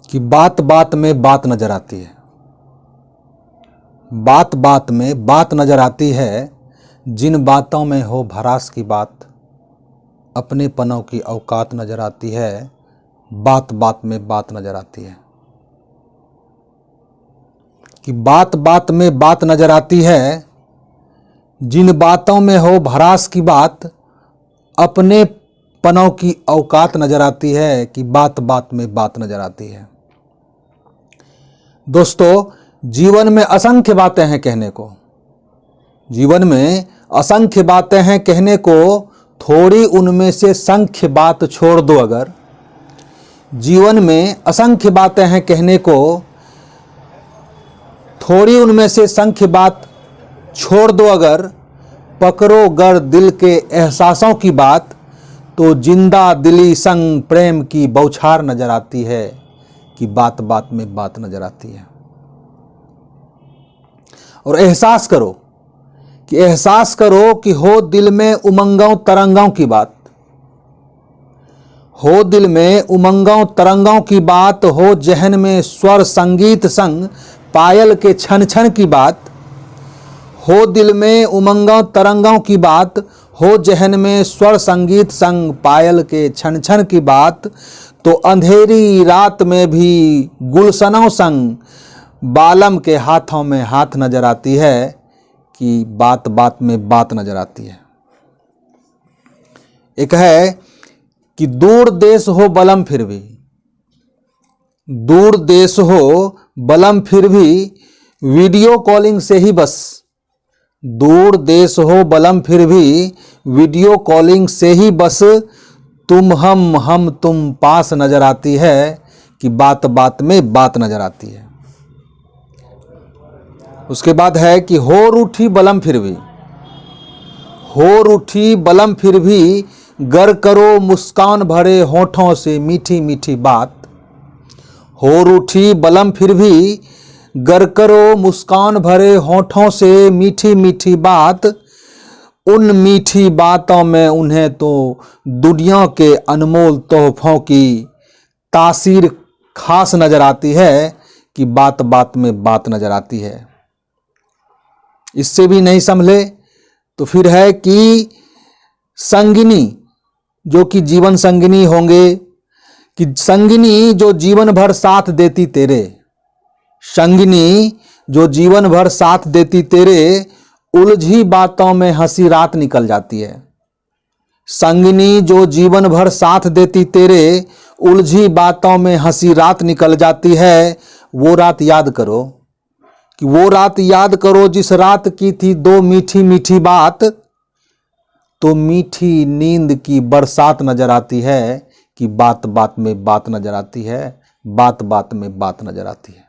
कि बात बात में बात नजर आती है। बात बात में बात नजर आती है, जिन बातों में हो भरास की बात, अपने पनों की औकात नजर आती है। बात बात में बात नजर आती है। कि बात बात में बात नजर आती है, जिन बातों में हो भरास की बात, अपने पनों की औकात नजर आती है। कि बात बात में बात नजर आती है। दोस्तों, जीवन में असंख्य बातें हैं कहने को। जीवन में असंख्य बातें हैं कहने को, थोड़ी उनमें से संख्य बात छोड़ दो अगर। जीवन में असंख्य बातें हैं कहने को, थोड़ी उनमें से संख्य बात छोड़ दो अगर। पकड़ो गर दिल के एहसासों की बात, तो जिंदा दिली संग प्रेम की बौछार नजर आती है। कि बात बात में बात नजर आती है। और एहसास करो कि हो दिल में उमंगों तरंगों की बात। हो दिल में उमंगों तरंगों की बात, हो जहन में स्वर संगीत संग पायल के छन छन की बात। हो दिल में उमंगों तरंगों की बात, हो जहन में स्वर संगीत संग पायल के छन छन की बात। तो अंधेरी रात में भी गुलशनों संग बालम के हाथों में हाथ नजर आती है। कि बात बात में बात नजर आती है। एक है कि दूर देश हो बलम फिर भी, दूर देश हो बलम फिर भी वीडियो कॉलिंग से ही बस। दूर देश हो बलम फिर भी वीडियो कॉलिंग से ही बस, तुम हम तुम पास नजर आती है। कि बात बात में बात नजर आती है। उसके बाद है कि हो रूठी बलम फिर भी, हो रूठी बलम फिर भी गर करो मुस्कान भरे होठों से मीठी मीठी बात। हो रूठी बलम फिर भी गर करो मुस्कान भरे होठों से मीठी मीठी बात। उन मीठी बातों में उन्हें तो दुनिया के अनमोल तोहफों की तासीर खास नजर आती है। कि बात बात में बात नजर आती है। इससे भी नहीं संभले तो फिर है कि संगिनी, जो कि जीवन संगिनी होंगे, कि संगिनी जो जीवन भर साथ देती तेरे। संगिनी जो जीवन भर साथ देती तेरे, उलझी बातों में हंसी रात निकल जाती है। संगिनी जो जीवन भर साथ देती तेरे, उलझी बातों में हंसी रात निकल जाती है। वो रात याद करो, कि वो रात याद करो जिस रात की थी दो मीठी मीठी बात। तो मीठी नींद की बरसात नजर आती है। कि बात बात में बात नजर आती है। बात बात में बात नजर आती है।